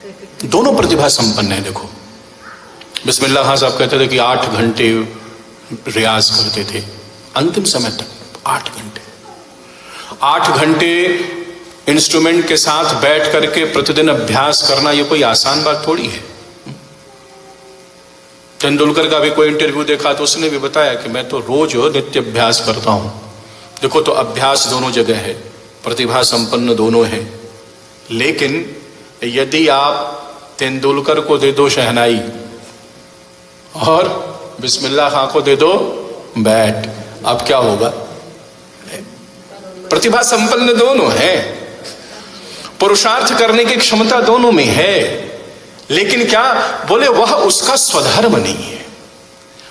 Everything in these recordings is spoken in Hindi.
दोनों प्रतिभा संपन्न है। देखो बिस्मिल्लाह खान साहब कहते थे कि 8 घंटे रियाज करते थे अंतिम समय तक। 8 घंटे इंस्ट्रूमेंट के साथ बैठ करके प्रतिदिन अभ्यास करना ये कोई आसान बात थोड़ी है। तेंदुलकर का भी कोई इंटरव्यू देखा तो उसने भी बताया कि मैं तो रोज नित्य अभ्यास करता हूं। देखो तो अभ्यास दोनों जगह है, प्रतिभा संपन्न दोनों है। लेकिन यदि आप तेंदुलकर को दे दो शहनाई और बिस्मिल्लाह खां को दे दो बैट, अब क्या होगा? प्रतिभा संपन्न दोनों है, पुरुषार्थ करने की क्षमता दोनों में है, लेकिन क्या बोले वह उसका स्वधर्म नहीं है,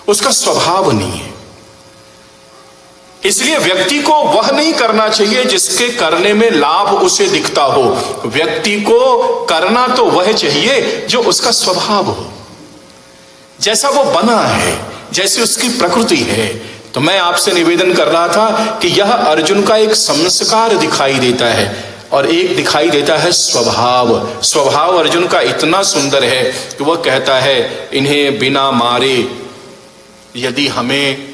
उसका स्वभाव नहीं है। इसलिए व्यक्ति को वह नहीं करना चाहिए जिसके करने में लाभ उसे दिखता हो। व्यक्ति को करना तो वह चाहिए जो उसका स्वभाव हो, जैसा वो बना है, जैसी उसकी प्रकृति है। तो मैं आपसे निवेदन कर रहा था कि यह अर्जुन का एक संस्कार दिखाई देता है और एक दिखाई देता है स्वभाव। स्वभाव अर्जुन का इतना सुंदर है कि वह कहता है इन्हें बिना मारे यदि हमें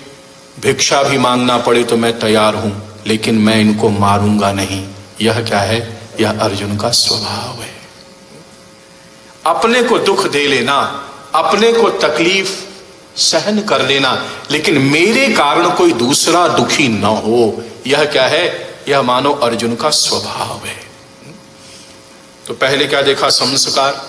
भिक्षा भी मांगना पड़े तो मैं तैयार हूं, लेकिन मैं इनको मारूंगा नहीं। यह क्या है? यह अर्जुन का स्वभाव है। अपने को दुख दे लेना, अपने को तकलीफ सहन कर लेना, लेकिन मेरे कारण कोई दूसरा दुखी न हो, यह क्या है? यह मानो अर्जुन का स्वभाव है। तो पहले क्या देखा? संस्कार।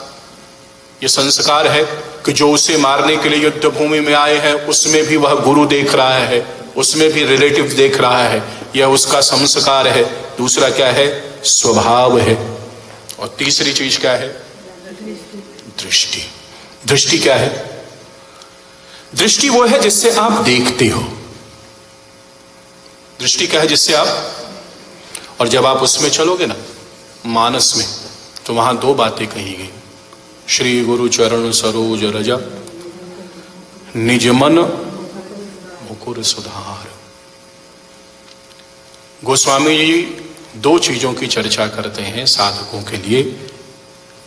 यह संस्कार है कि जो उसे मारने के लिए युद्ध भूमि में आए हैं उसमें भी वह गुरु देख रहा है, उसमें भी रिलेटिव देख रहा है, यह उसका संस्कार है। दूसरा क्या है? स्वभाव है। और तीसरी चीज क्या है? दृष्टि। दृष्टि क्या है? दृष्टि वो है जिससे आप देखते हो। दृष्टि क्या है? जिससे आप, और जब आप उसमें चलोगे ना मानस में, तो वहां 2 बातें कही गई। श्री गुरु चरण सरोज रज निज मन मुकुर सुधार। गोस्वामी जी 2 चीजों की चर्चा करते हैं साधकों के लिए,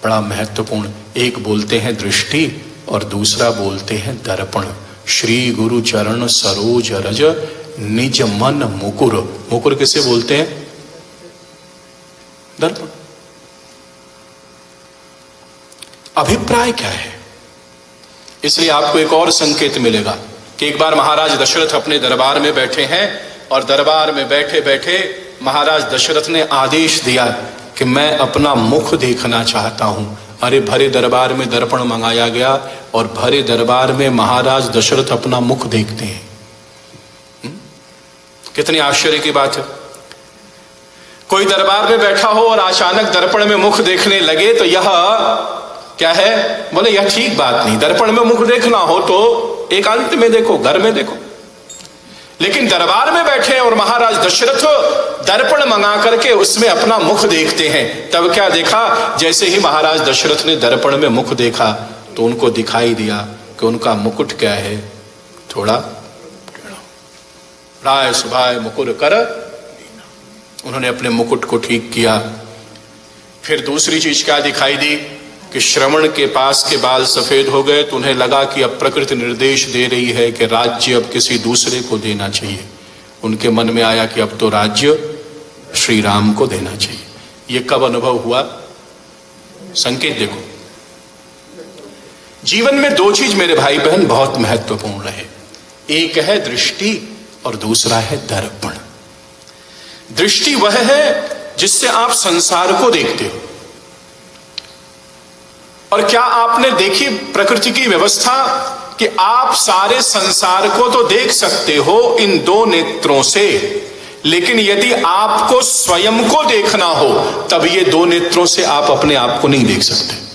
बड़ा महत्वपूर्ण। एक बोलते हैं दृष्टि और दूसरा बोलते हैं दर्पण। श्री गुरु चरण सरोज रज निज मन मुकुर। मुकुर किसे बोलते हैं? दर्पण। अभिप्राय क्या है? इसलिए आपको एक और संकेत मिलेगा कि एक बार महाराज दशरथ अपने दरबार में बैठे हैं और दरबार में बैठे बैठे महाराज दशरथ ने आदेश दिया कि मैं अपना मुख देखना चाहता हूं। अरे भरे दरबार में दर्पण मंगाया गया और भरे दरबार में महाराज दशरथ अपना मुख देखते हैं। कितनी आश्चर्य की बात है। कोई दरबार में बैठा हो और अचानक दर्पण में मुख देखने लगे तो यह क्या है? बोले यह ठीक बात नहीं। दर्पण में मुख देखना हो तो एकांत में देखो, घर में देखो। लेकिन दरबार में बैठे और महाराज दशरथ दर्पण मंगा करके उसमें अपना मुख देखते हैं। तब क्या देखा? जैसे ही महाराज दशरथ ने दर्पण में मुख देखा तो उनको दिखाई दिया कि उनका मुकुट क्या है? थोड़ा राय सुभाय मुकुर कर। उन्होंने अपने मुकुट को ठीक किया। फिर दूसरी चीज क्या दिखाई दी कि श्रवण के पास के बाल सफेद हो गए तो उन्हें लगा कि अब प्रकृति निर्देश दे रही है कि राज्य अब किसी दूसरे को देना चाहिए। उनके मन में आया कि अब तो राज्य श्री राम को देना चाहिए। यह कब अनुभव हुआ? संकेत देखो। जीवन में 2 चीज मेरे भाई बहन बहुत महत्वपूर्ण है। एक है दृष्टि और दूसरा है दर्पण। दृष्टि वह है जिससे आप संसार को देखते हो। और क्या आपने देखी प्रकृति की व्यवस्था कि आप सारे संसार को तो देख सकते हो इन 2 नेत्रों से, लेकिन यदि आपको स्वयं को देखना हो तब ये 2 नेत्रों से आप अपने आप को नहीं देख सकते।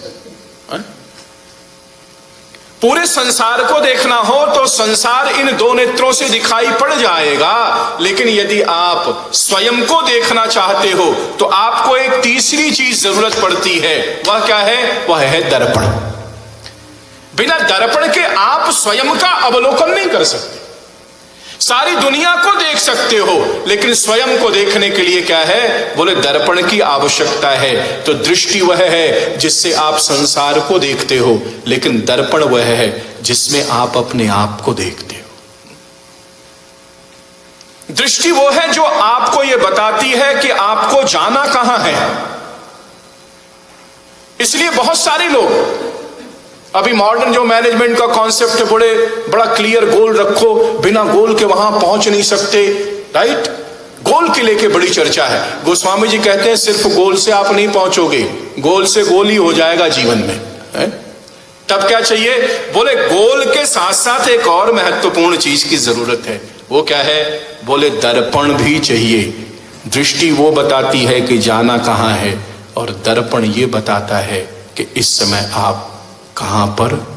पूरे संसार को देखना हो तो संसार इन 2 नेत्रों से दिखाई पड़ जाएगा, लेकिन यदि आप स्वयं को देखना चाहते हो तो आपको एक तीसरी चीज जरूरत पड़ती है। वह क्या है? वह है दर्पण। बिना दर्पण के आप स्वयं का अवलोकन नहीं कर सकते। सारी दुनिया को देख सकते हो, लेकिन स्वयं को देखने के लिए क्या है? बोले दर्पण की आवश्यकता है। तो दृष्टि वह है जिससे आप संसार को देखते हो, लेकिन दर्पण वह है जिसमें आप अपने आप को देखते हो। दृष्टि वो है जो आपको यह बताती है कि आपको जाना कहां है। इसलिए बहुत सारे लोग अभी मॉडर्न जो मैनेजमेंट का कॉन्सेप्ट है, बड़ा क्लियर गोल रखो, बिना गोल के वहां पहुंच नहीं सकते, राइट? गोल के लेके बड़ी चर्चा है। गोस्वामी जी कहते हैं सिर्फ गोल से आप नहीं पहुंचोगे, गोल से गोल ही हो जाएगा जीवन में, है? तब क्या चाहिए? बोले गोल के साथ साथ एक और महत्वपूर्ण चीज की जरूरत है। वो क्या है? बोले दर्पण भी चाहिए। दृष्टि वो बताती है कि जाना कहां है, और दर्पण ये बताता है कि इस समय आप कहां पर